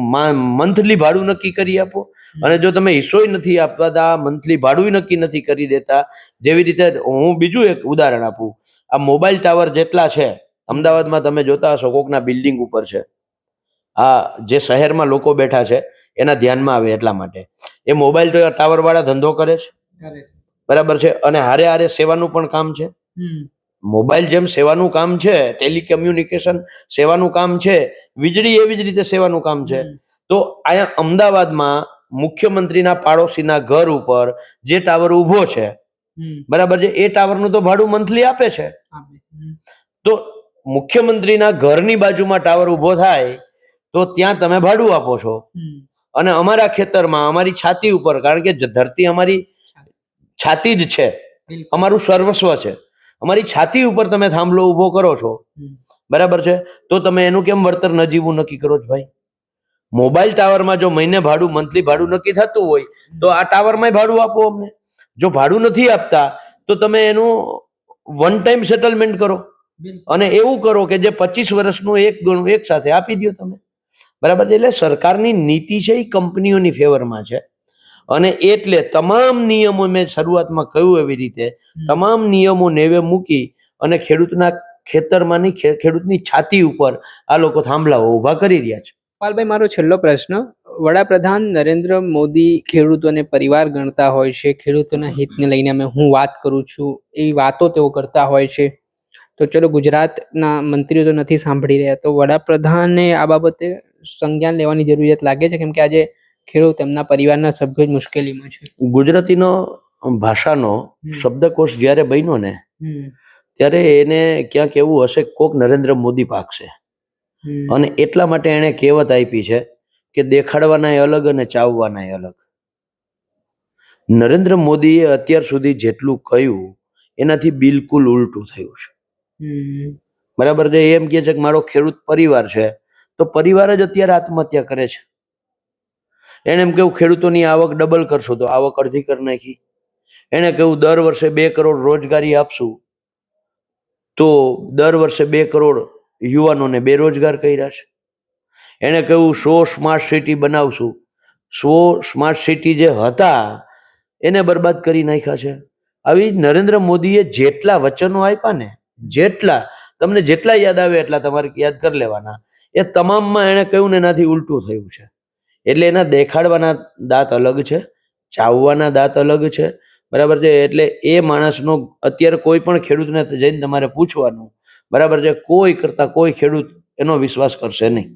મંથલી ભાડું નક્કી કરી આપો. અને જો તમે હિસ્સો નથી આપતા, મંથલી ભાડું નક્કી નથી કરી દેતા, જેવી રીતે હું બીજું એક ઉદાહરણ આપું, આ મોબાઈલ ટાવર જેટલા છે અમદાવાદમાં તમે જોતા હશો કોકના બિલ્ડિંગ ઉપર છે, આ જે શહેરમાં લોકો બેઠા છે એના ધ્યાનમાં આવે એટલા માટે એ મોબાઈલ ટાવર વાળા ધંધો કરે છે, બરાબર છે. અને હારે હારે સેવાનું પણ કામ છે. મોબાઈલ જેમ સેવાનું કામ છે, ટેલિકમ્યુનિકેશન સેવાનું કામ છે, વીજળી એવી જ રીતે સેવાનું કામ છે. તો અહીંયા અમદાવાદમાં મુખ્યમંત્રીના પાડોશીના ઘર ઉપર જે ટાવર ઉભો છે, બરાબર છે, એ ટાવરનું તો ભાડું મંથલી આપે છે. તો મુખ્યમંત્રીના ઘરની બાજુમાં ટાવર ઉભો થાય તો ત્યાં તમે ભાડું આપો છો, અને અમારા ખેતરમાં અમારી છાતી ઉપર, કારણ કે ધરતી અમારી છાતી જ છે, અમારું સર્વસ્વ છે, અમારી છાતી ઉપર તમે થાંભલો ઉભો કરો છો, બરાબર છે. તો તમે એનું કેમ વળતર નજીવું નક્કી કરો છો ભાઈ? મોબાઈલ ટાવરમાં જો મહિને ભાડું, મંથલી ભાડું નક્કી થતું હોય તો આ ટાવરમાં ભાડું આપો અમને. જો ભાડું નથી આપતા તો તમે એનું વન ટાઈમ સેટલમેન્ટ કરો, અને એવું કરો કે જે 25 વર્ષનું 1 ગણું એક સાથે આપી દો તમે, બરાબર. એટલે સરકારની નીતિ છે એ કંપનીઓની ફેવરમાં છે, અને એટલે તમામ નિયમો મેં શરૂઆતમાં કહ્યું એવી રીતે તમામ નિયમો નેવે મૂકી અને ખેડૂતના ખેતરમાંની ખેડૂતની છાતી ઉપર આ લોકો થાંભલાઓ ઊભા કરી રહ્યા છે. પાલભાઈ, મારો છેલ્લો પ્રશ્ન, વડાપ્રધાન નરેન્દ્ર મોદી ખેડૂતોને પરિવાર ગણતા હોય છે, ખેડૂતોના હિતને લઈને હું વાત કરું છું એવી વાતો તેઓ કરતા હોય છે. તો ચલો, ગુજરાતના મંત્રીઓ તો નથી સાંભળી રહ્યા, તો વડાપ્રધાને આ બાબતે સંજ્ઞાન લેવાની જરૂરિયાત લાગે છે, કેમ કે આજે ખેડૂત એમના પરિવારના સભ્યો જ મુશ્કેલીમાં છે. ગુજરાતીનો ભાષાનો શબ્દકોશ જ્યારે બન્યો ને ત્યારે એને ક્યાંક એવું હશે કોક નરેન્દ્ર મોદી પાકશે, અને એટલા માટે એને કહેવત આપી છે કે દેખાડવાના અલગ અને ચાવવાના અલગ. નરેન્દ્ર મોદીએ અત્યાર સુધી જેટલું કહ્યું એનાથી બિલકુલ ઉલટું થયું છે. બરાબર છે. એમ કહે છે કે મારો ખેડૂત પરિવાર છે, તો પરિવાર જ અત્યારે આત્મહત્યા કરે છે. એને એમ કેવું ખેડૂતોની આવક ડબલ કરશો તો આવક અડધી કરી નાખી. એને કેવું દર વર્ષે 2 કરોડ રોજગારી આપશું તો દર વર્ષે 2 કરોડ યુવાનોને બેરોજગાર કર્યા છે. એને કેવું 100 સ્માર્ટ સિટી બનાવશું, 100 સ્માર્ટ સિટી જે હતા એને બરબાદ કરી નાખ્યા છે. આવી નરેન્દ્ર મોદીએ જેટલા વચનો આપ્યા ને, જેટલા તમને જેટલા યાદ આવે એટલા તમારે યાદ કરી લેવાના, એ તમામમાં એને કહ્યું ને એનાથી ઉલટું થયું છે. એટલે એના દેખાડવાના દાંત અલગ છે, ચાવવાના દાંત અલગ છે. બરાબર છે. એટલે એ માણસનો અત્યારે કોઈ પણ ખેડૂતને જઈને તમારે પૂછવાનું, બરાબર છે, કોઈ કરતા કોઈ ખેડૂત એનો વિશ્વાસ કરશે નહીં.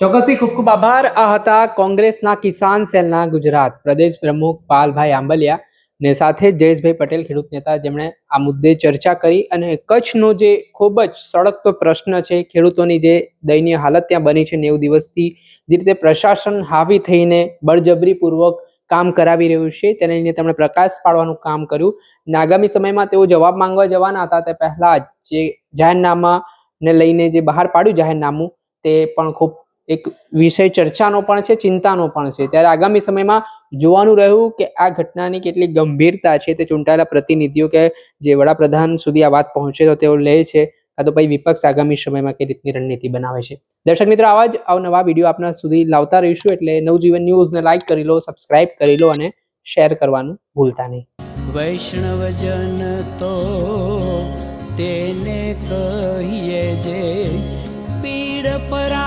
ચોક્કસથી ખૂબ ખૂબ આભાર. આ હતા કોંગ્રેસના કિસાન સેલના ગુજરાત પ્રદેશ પ્રમુખ પાલભાઈ આંબલિયા ને સાથે જ જયેશભાઈ પટેલ, ખેડૂત નેતા, જેમણે આ મુદ્દે ચર્ચા કરી અને કચ્છનો જે ખૂબ જ સળગતો પ્રશ્ન છે, ખેડૂતોની જે દયનીય હાલત ત્યાં બની છે 90 દિવસથી, જે રીતે પ્રશાસન હાવી થઈને બળજબરીપૂર્વક કામ કરાવી રહ્યું છે, તેને લઈને તેમણે પ્રકાશ પાડવાનું કામ કર્યું. અને આગામી સમયમાં તેઓ જવાબ માંગવા જવાના હતા તે પહેલા જ જે જાહેરનામાને લઈને જે બહાર પાડ્યું જાહેરનામું, તે પણ ખૂબ એક વિષય ચર્ચાનો પણ છે, ચિંતાનો પણ છે. ત્યારે આગામી સમયમાં જોવાનું રહ્યું કે આ ઘટનાની કેટલી ગંભીરતા છે તે ચૂંટાયેલા પ્રતિનિધિઓ કે જે વડાપ્રધાન સુધી આ વાત પહોંચે તો તેઓ લે છે, કાં તો પછી વિપક્ષ આગામી સમયમાં કઈ રીતની રણનીતિ બનાવે છે. દર્શક મિત્રો, આવા જ અવનવા વિડીયો આપના સુધી લાવતા રહીશું, એટલે નવજીવન ન્યૂઝને લાઈક કરી લો, સબસ્ક્રાઇબ કરી લો અને શેર કરવાનું ભૂલતા નહીં. વૈષ્ણવજન તો તેને કહીએ જે પીડ પરા